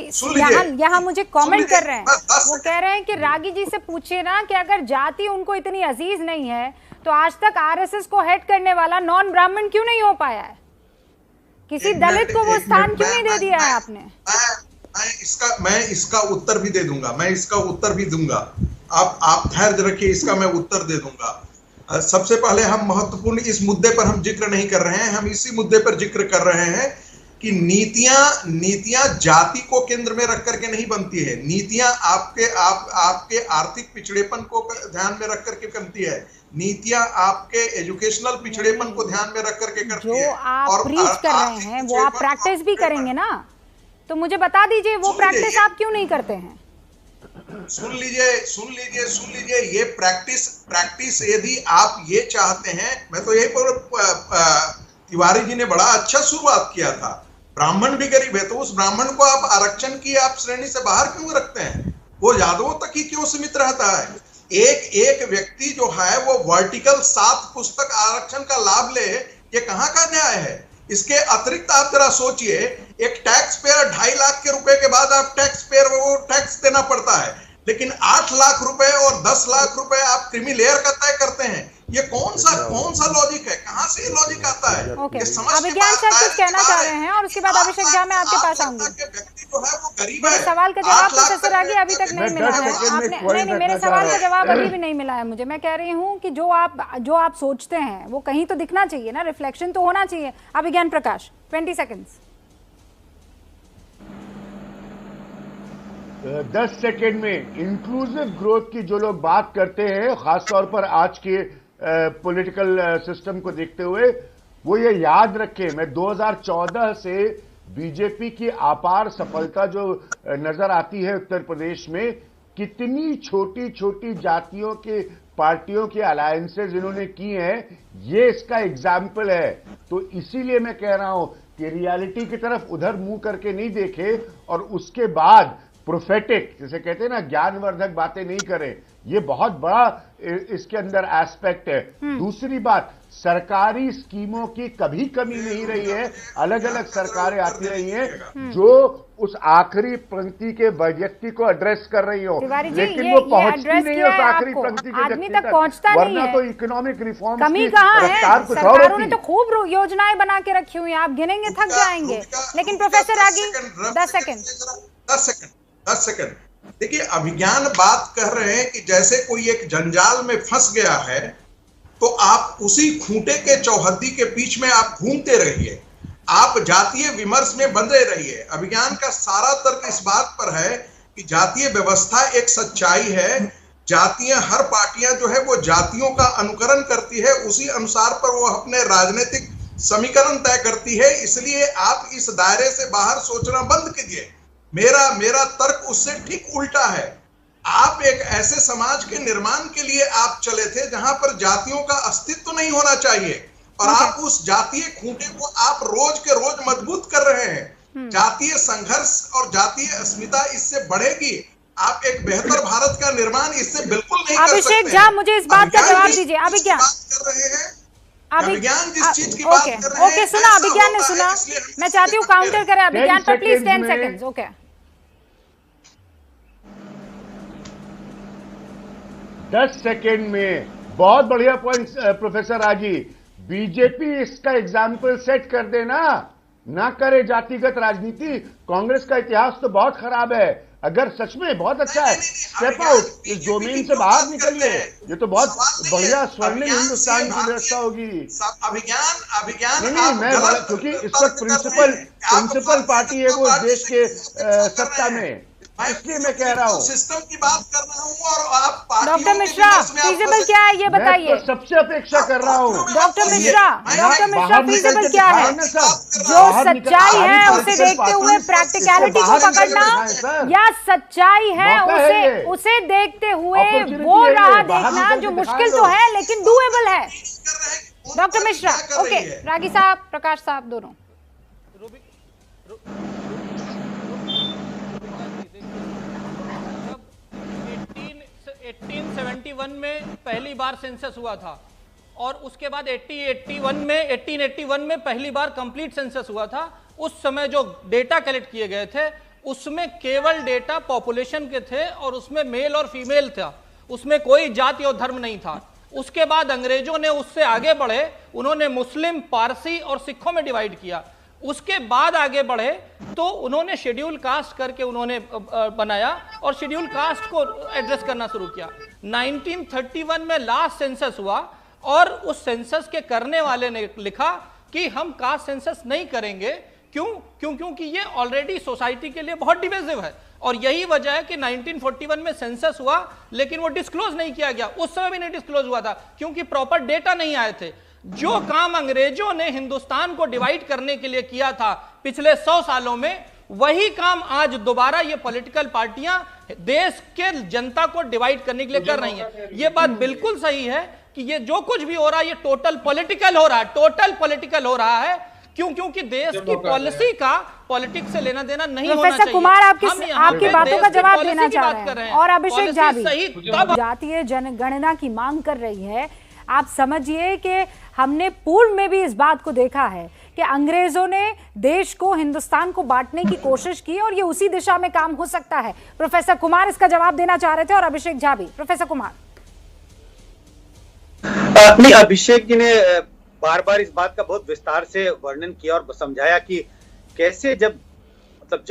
यहाँ मुझे कमेंट कर रहे हैं, वो कह रहे हैं कि रागी जी से पूछिए ना कि अगर जाति उनको इतनी अजीज नहीं है तो आज तक आरएसएस को हेड करने वाला नॉन ब्राह्मण क्यों नहीं हो पाया है? किसी दलित को वो स्थान क्यों नहीं दे दिया है आपने? मैं इसका उत्तर भी दे दूंगा, आप धैर्य रखिए, इसका मैं उत्तर दे दूंगा। सबसे पहले हम महत्वपूर्ण इस मुद्दे पर हम जिक्र नहीं कर रहे हैं, हम इसी मुद्दे पर जिक्र कर रहे हैं कि नीतियां जाति को केंद्र में रख करके नहीं बनती है। नीतियां आपके आर्थिक पिछड़ेपन को ध्यान में रख करके बनती है। नीतियां आपके एजुकेशनल पिछड़ेपन को ध्यान में रख करके करती है। जो आप प्रीच कर रहे हैं वो आप प्रैक्टिस भी करेंगे ना, तो मुझे बता दीजिए वो प्रैक्टिस आप क्यों नहीं करते हैं? सुन लीजिए, ये प्रैक्टिस यदि आप ये चाहते हैं, मैं तो यही तिवारी जी ने बड़ा अच्छा शुरुआत किया था। ब्राह्मण भी गरीब है तो उस ब्राह्मण को आप आरक्षण की आप श्रेणी से बाहर क्यों रखते हैं? वो यादवों तक ही क्यों सीमित रहता है? एक व्यक्ति जो है वो वर्टिकल 7 पुस्तक आरक्षण का लाभ ले, ये कहाँ का न्याय है? इसके अतिरिक्त आप जरा सोचिए, एक टैक्स पेयर 2.5 लाख के रुपए के बाद आप टैक्स पेयर वो टैक्स देना पड़ता है, लेकिन 8 लाख रुपए और 10 लाख रुपए आप क्रीमी लेयर का तय करते हैं। ये कौन सा लॉजिक है? कहाँ से ये लॉजिक आता है? अभिज्ञान सर कुछ कहना चाह रहे हैं और उसके बाद अभिषेक झा मैं आपके पास आऊंगी। व्यक्ति जो है वो गरीब है। सवाल का जवाब प्रोफेसर रागी अभी तक नहीं मिला है आपने। नहीं, मेरे सवाल का जवाब अभी भी नहीं मिला है मुझे। मैं कह रही हूँ कि जो आप सोचते हैं वो कहीं तो दिखना चाहिए ना, रिफ्लेक्शन तो होना चाहिए। अभिज्ञान प्रकाश 20 सेकेंड्स। 10 सेकेंड में इंक्लूसिव ग्रोथ की जो लोग बात करते हैं, खासतौर पर आज के पॉलिटिकल सिस्टम को देखते हुए, वो ये याद रखें, मैं 2014 से बीजेपी की अपार सफलता जो नजर आती है उत्तर प्रदेश में, कितनी छोटी छोटी जातियों के पार्टियों के अलायंसेज इन्होंने की हैं, ये इसका एग्जाम्पल है। तो इसीलिए मैं कह रहा हूं कि रियलिटी की तरफ उधर मुंह करके नहीं देखे और उसके बाद प्रोफेटिक, जैसे कहते हैं ना, ज्ञानवर्धक बातें नहीं करें। ये बहुत बड़ा इसके अंदर एस्पेक्ट है। दूसरी बात, सरकारी स्कीमों की कभी कमी नहीं रही है। अलग अलग सरकारें आती रही हैं जो उस आखिरी पंक्ति के व्यक्ति को एड्रेस कर रही हो, लेकिन वो पहुंचती नहीं है उस आखिरी पंक्ति के व्यक्ति तक, वरना तो इकोनॉमिक रिफॉर्म कमी कहाँ है? सरकारों ने तो खूब योजनाएं बना के रखी हुई हैं, आप गिनेंगे थक जाएंगे। लेकिन प्रोफेसर रागी 10 सेकंड देखिए, अभिज्ञान बात कर रहे हैं कि जैसे कोई एक जंजाल में फंस गया है तो आप उसी खूंटे के चौहद्दी के बीच में आप घूमते रहिए, आप जातीय विमर्श में बंधे रहिए। अभिज्ञान का सारा तर्क इस बात पर है कि जातीय व्यवस्था एक सच्चाई है। जातियां, हर पार्टियां जो है वो जातियों का अनुकरण करती है, उसी अनुसार पर वो अपने राजनीतिक समीकरण तय करती है। इसलिए आप इस दायरे से बाहर सोचना बंद कीजिए। मेरा तर्क उससे ठीक उल्टा है। आप एक ऐसे समाज के निर्माण के लिए आप चले थे जहां पर जातियों का अस्तित्व नहीं होना चाहिए, और आप उस जातीय खूंटे को आप रोज के रोज मजबूत कर रहे हैं। जातीय संघर्ष और जातीय अस्मिता इससे बढ़ेगी, आप एक बेहतर भारत का निर्माण इससे बिल्कुल नहीं कर सकते। अभिषेक झा, मुझे इस बात का जवाब दीजिए। अभिज्ञान कर रहे हैं, अभिज्ञान जिस चीज की बात कर रहे हैं, ओके, सुना अभिज्ञान ने सुना। मैं चाहती हूँ काउंटर करें अभिज्ञान पर, प्लीज 10 सेकंड्स। ओके 10 सेकेंड में बहुत बढ़िया पॉइंट प्रोफेसर रागी। बीजेपी इसका एग्जाम्पल सेट कर देना, ना करे जातिगत राजनीति। कांग्रेस का इतिहास तो बहुत खराब है। अगर सच में बहुत अच्छा है, स्टेप आउट, इस डोमेन से बाहर निकलिए। ये तो बहुत बढ़िया स्वर्णिम हिंदुस्तान की व्यवस्था होगी। अभिज्ञान नहीं, मैं क्योंकि इस वक्त प्रिंसिपल पार्टी है वो देश के सत्ता में, इसलिए मैं कह रहा हूँ सिस्टम की बात कर रहा हूँ। और आप डॉक्टर मिश्रा, फीजिबल क्या है ये बताइए। तो सबसे अपेक्षा कर रहा हूँ डॉक्टर मिश्रा, फीजिबल क्या है? जो सच्चाई है उसे देखते हुए प्रैक्टिकलिटी को पकड़ना, या सच्चाई है उसे देखते हुए वो राह देखना जो मुश्किल तो है लेकिन डूएबल है। डॉक्टर मिश्रा, ओके, रागी साहब, प्रकाश साहब, दोनों। 1871 में पहली बार सेंसस हुआ था, और उसके बाद 1881 में पहली बार कंप्लीट सेंसस हुआ था। उस समय जो डेटा कलेक्ट किए गए थे उसमें केवल डेटा पॉपुलेशन के थे, और उसमें मेल और फीमेल था, उसमें कोई जाति और धर्म नहीं था। उसके बाद अंग्रेजों ने उससे आगे बढ़े, उन्होंने मुस्लिम, पारसी और सिखों में डिवाइड किया। उसके बाद आगे बढ़े तो उन्होंने शेड्यूल कास्ट करके उन्होंने बनाया और शेड्यूल कास्ट को एड्रेस करना शुरू किया। 1931 में लास्ट सेंसस हुआ, और उस सेंसस के करने वाले ने लिखा कि हम कास्ट सेंसस नहीं करेंगे। क्योंकि ये ऑलरेडी सोसाइटी के लिए बहुत डिविजिव है, और यही वजह है कि 1941 में सेंसस हुआ लेकिन वो डिस्क्लोज नहीं किया गया। उस समय भी नहीं डिस्क्लोज हुआ था क्योंकि प्रॉपर डेटा नहीं आए थे। जो काम अंग्रेजों ने हिंदुस्तान को डिवाइड करने के लिए किया था पिछले 100 सालों में, वही काम आज दोबारा ये पॉलिटिकल पार्टियां देश के जनता को डिवाइड करने के लिए कर रही हैं। ये बात बिल्कुल सही है कि ये जो कुछ भी हो रहा है ये टोटल पॉलिटिकल हो रहा है। क्योंकि देश की पॉलिसी का पॉलिटिक्स से लेना देना नहीं होना चाहिए। प्रोफेसर कुमार, आपकी बातों का जवाब देना चाह रहे हैं, और अभिषेक झा भी जातीय जनगणना की मांग कर रही है। आप समझिए कि हमने पूर्व में भी इस बात को देखा है कि अंग्रेजों ने देश को, हिंदुस्तान को बांटने की कोशिश की, और ये उसी दिशा में काम हो सकता है। प्रोफेसर कुमार इसका जवाब देना चाह रहे थे, और अभिषेक झा भी। प्रोफेसर कुमार। नहीं, अभिषेक जी ने बार बार इस बात का बहुत विस्तार से वर्णन किया और समझाया कि कैसे जब मतलब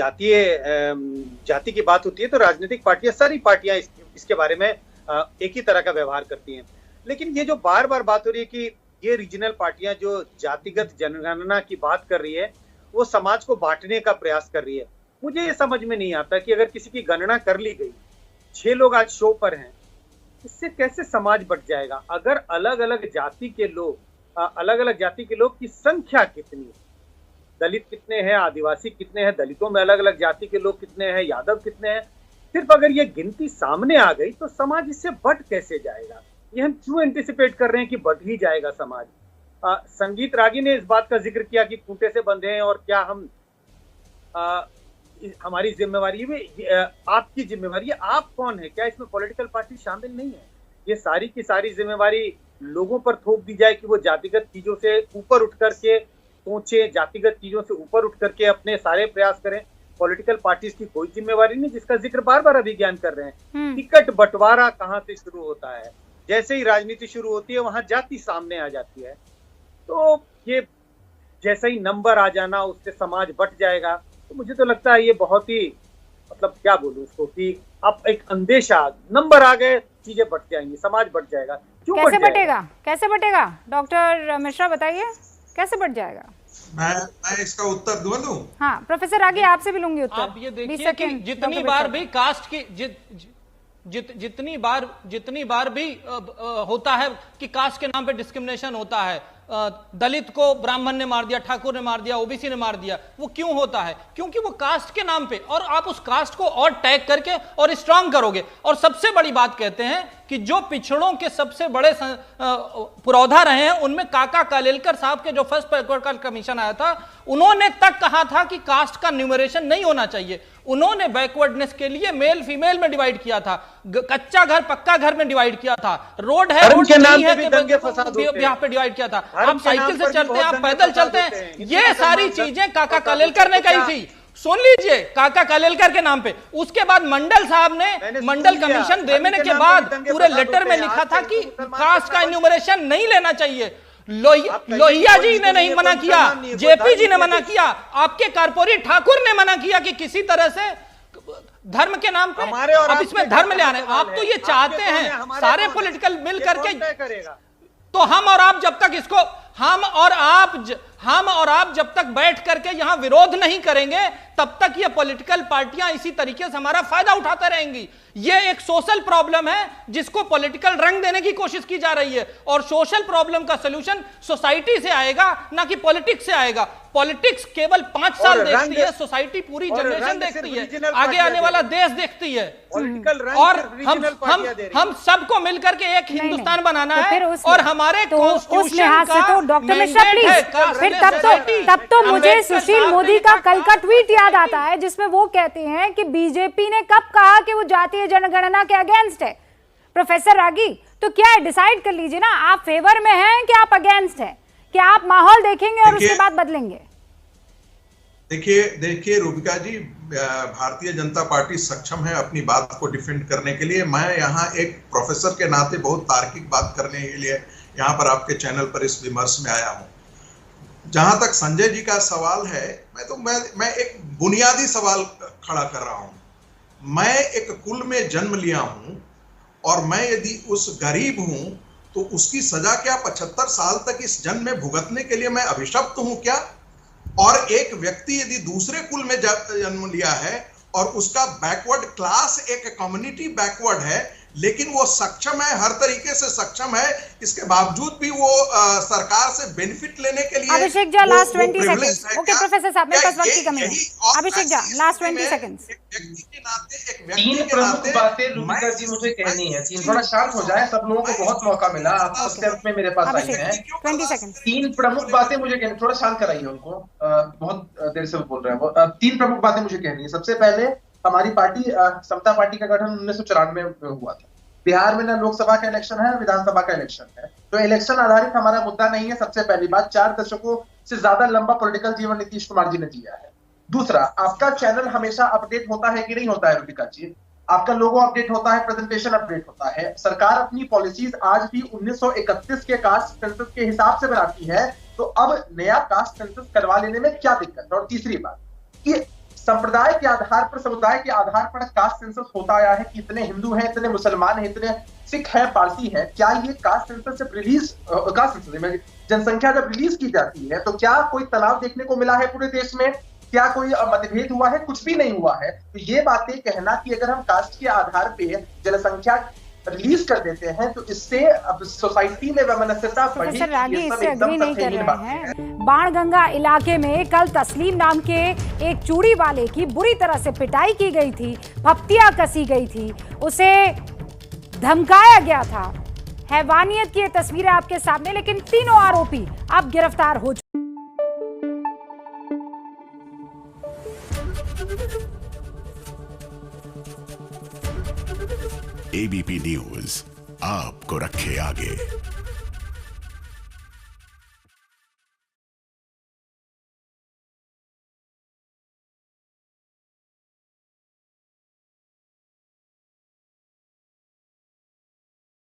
जाति की बात होती है तो राजनीतिक पार्टियां, सारी पार्टियां इसके बारे में एक ही तरह का व्यवहार करती हैं। लेकिन ये जो बार बार बात हो रही है कि ये रीजनल पार्टियां जो जातिगत जनगणना की बात कर रही है वो समाज को बांटने का प्रयास कर रही है, मुझे ये समझ में नहीं आता कि अगर किसी की गणना कर ली गई, 6 लोग आज शो पर हैं, इससे कैसे समाज बट जाएगा? अगर अलग अलग जाति के लोग की संख्या कितनी, दलित कितने हैं, आदिवासी कितने हैं, दलितों में अलग अलग जाति के लोग कितने हैं, यादव कितने हैं, सिर्फ अगर ये गिनती सामने आ गई तो समाज इससे बट कैसे जाएगा? ये हम क्यों एंटिसिपेट कर रहे हैं कि बढ़ ही जाएगा समाज? संगीत रागी ने इस बात का जिक्र किया कि खूंटे से बंधे हैं, और क्या हम हमारी जिम्मेवारी है, आपकी जिम्मेवारी है, आप कौन है? क्या इसमें पॉलिटिकल पार्टी शामिल नहीं है? ये सारी की सारी जिम्मेवारी लोगों पर थोप दी जाए कि वो जातिगत चीजों से ऊपर उठ करके सोचे, जातिगत चीजों से ऊपर उठ करके अपने सारे प्रयास करें। पॉलिटिकल पार्टीज की कोई जिम्मेवारी नहीं, जिसका जिक्र बार बार अभिज्ञान कर रहे हैं। टिकट बंटवारा कहाँ से शुरू होता है? जैसे ही राजनीति शुरू होती है वहां जाति सामने आ जाती है। तो ये जैसे ही नंबर आ जाना उससे समाज बट जाएगा, तो मुझे तो लगता है ये बहुत ही मतलब क्या बोलूं उसको कि अब एक अंदेशा, नंबर आ गए चीजें बट जाएंगी, समाज बट जाएगा। क्यों कैसे बटेगा? डॉक्टर मिश्रा बताइए, कैसे बट जाएगा? मैं इसका उत्तर दूं? हाँ, प्रोफेसर आगे आपसे भी लूंगी उत्तर। आप ये देखिए कि जितनी बार भी कास्ट की जितनी बार भी होता है कि कास्ट के नाम पे डिस्क्रिमिनेशन होता है, दलित को ब्राह्मण ने मार दिया, ठाकुर ने मार दिया, ओबीसी ने मार दिया। वो क्यों होता है? क्योंकि वो कास्ट के नाम पे, और आप उस कास्ट को और टैग करके और स्ट्रांग करोगे। और सबसे बड़ी बात कहते हैं कि जो पिछड़ों के सबसे बड़े पुरोधा रहे हैं उनमें काका कालेलकर साहब के जो फर्स्ट बैकवर्ड कमीशन आया था, उन्होंने तक कहा था कि कास्ट का न्यूमरेशन नहीं होना चाहिए। उन्होंने बैकवर्डनेस के लिए मेल फीमेल में डिवाइड किया था, कच्चा घर पक्का घर में डिवाइड किया था, रोड है रोड नहीं है यहाँ पे डिवाइड किया था। आप साइकिल से चलते हैं, आप पैदल चलते हैं, ये सारी चीजें काका कालेलकर ने कही थी। सुन लीजिए, काका कालेलकर के नाम पे। उसके बाद मंडल साहब ने मंडल कमीशन देने के बाद पूरे लेटर में लिखा था कि कास्ट का इन्यूमरेशन नहीं लेना चाहिए। लोहिया जी ने नहीं मना किया, जेपी जी ने मना किया, आपके कारपोरेट ठाकुर ने मना किया कि किसी तरह से धर्म के नाम पे अब इसमें धर्म ले आने। आप तो ये चाहते हैं सारे पॉलिटिकल मिल करके, तो हम और आप जब तक इसको हम और आप जब तक बैठ करके यहां विरोध नहीं करेंगे तब तक ये पॉलिटिकल पार्टियां इसी तरीके से हमारा फायदा उठाते रहेंगी। ये एक सोशल प्रॉब्लम है जिसको पॉलिटिकल रंग देने की कोशिश की जा रही है, और सोशल प्रॉब्लम का सलूशन सोसाइटी से आएगा, ना कि पॉलिटिक्स से आएगा। पॉलिटिक्स केवल 5 साल देखती है, सोसाइटी पूरी जनरेशन देखती है, आगे आने वाला देश देखती है। और हम सबको मिलकर के एक हिंदुस्तान बनाना है, और हमारे कॉन्स्टिट्यूशन का डॉक्टर मिश्रा प्लीज, फिर तब तो मुझे सुशील मोदी का कल का ट्वीट याद आता है जिसमें वो कहते हैं कि बीजेपी ने कब कहा कि वो जातीय जनगणना के अगेंस्ट है। प्रोफेसर रागी, तो क्या है, डिसाइड कर लीजिए ना, आप फेवर में हैं कि आप अगेंस्ट हैं, कि आप माहौल देखेंगे और उसके बाद बदलेंगे? देखिए रूबिका जी, भारतीय जनता पार्टी सक्षम है अपनी बात को डिफेंड करने के लिए। मैं यहाँ एक प्रोफेसर के नाते बहुत तार्किक बात करने के लिए यहाँ पर आपके चैनल पर इस विमर्श में आया हूँ। जहां तक संजय जी का सवाल है, मैं एक बुनियादी सवाल खड़ा कर रहा हूं। मैं एक कुल में जन्म लिया हूं, और मैं यदि उस गरीब हूं तो उसकी सजा क्या 75 साल तक इस जन्म में भुगतने के लिए मैं अभिशप्त हूं क्या? और एक व्यक्ति यदि दूसरे कुल में जन्म लिया है और उसका बैकवर्ड क्लास एक कम्युनिटी बैकवर्ड है, लेकिन वो सक्षम है, हर तरीके से सक्षम है, इसके बावजूद भी वो सरकार से बेनिफिट लेने के लिए। अभिषेक जा, लास्ट 20 सेकंड्स। ओके प्रोफेसर साहब, मेरे पास वक्त की कमी है। अभिषेक जा, लास्ट 20 सेकंड्स। तीन प्रमुख बातें रूबिका जी मुझे कहनी है। थोड़ा शांत हो जाए, सब लोगों को बहुत मौका मिला, आप फर्स्ट स्टेप में मेरे पास आई हैं। 20 सेकंड। तीन प्रमुख बातें मुझे कहनी, थोड़ा शांत कराइए उनको, बहुत देर से वो बोल रहे हैं वो। 3 प्रमुख बातें मुझे कहनी है। सबसे पहले, हमारी पार्टी समता पार्टी का गठन 1994 में हुआ था। बिहार में ना लोकसभा का इलेक्शन है, विधानसभा का इलेक्शन है, तो इलेक्शन आधारित हमारा मुद्दा नहीं है। सबसे पहली बात, 4 दशकों से ज्यादा लंबा पॉलिटिकल जीवन नीतीश कुमार जी ने जिया है। दूसरा, आपका चैनल हमेशा अपडेट होता है कि नहीं होता है रूबिका जी? आपका लोगो अपडेट होता है, प्रेजेंटेशन अपडेट होता है। सरकार अपनी पॉलिसीज आज भी 1931 के कास्ट सेंसस के हिसाब से बनाती है, तो अब नया कास्ट सेंसस करवा लेने में क्या दिक्कत है? और तीसरी बात, कि संप्रदाय के आधार पर, समुदाय के आधार पर कास्ट सेंसस होता आया है कि इतने हिंदू हैं, इतने मुसलमान हैं, इतने सिख हैं, पारसी हैं। क्या ये कास्ट सेंसस जब रिलीज, कास्ट सेंसस में जनसंख्या जब रिलीज की जाती है, तो क्या कोई तनाव देखने को मिला है पूरे देश में? क्या कोई मतभेद हुआ है? कुछ भी नहीं हुआ है। तो ये बातें कहना कि अगर हम कास्ट के आधार पे जनसंख्या रिलीज कर देते हैं तो इससे अब सोसाइटी में वैमनस्यता बढ़ेगी। प्रोफेसर रागी इससे एग्री नहीं कर रहे हैं। बाणगंगा इलाके में कल तस्लीम नाम के एक चूड़ी वाले की बुरी तरह से पिटाई की गई थी, फप्तियां कसी गई थी, उसे धमकाया गया था। हैवानियत की ये तस्वीरें आपके सामने, लेकिन तीनों आरोपी अब गिरफ्तार हो चुके। एबीपी न्यूज आपको रखे आगे।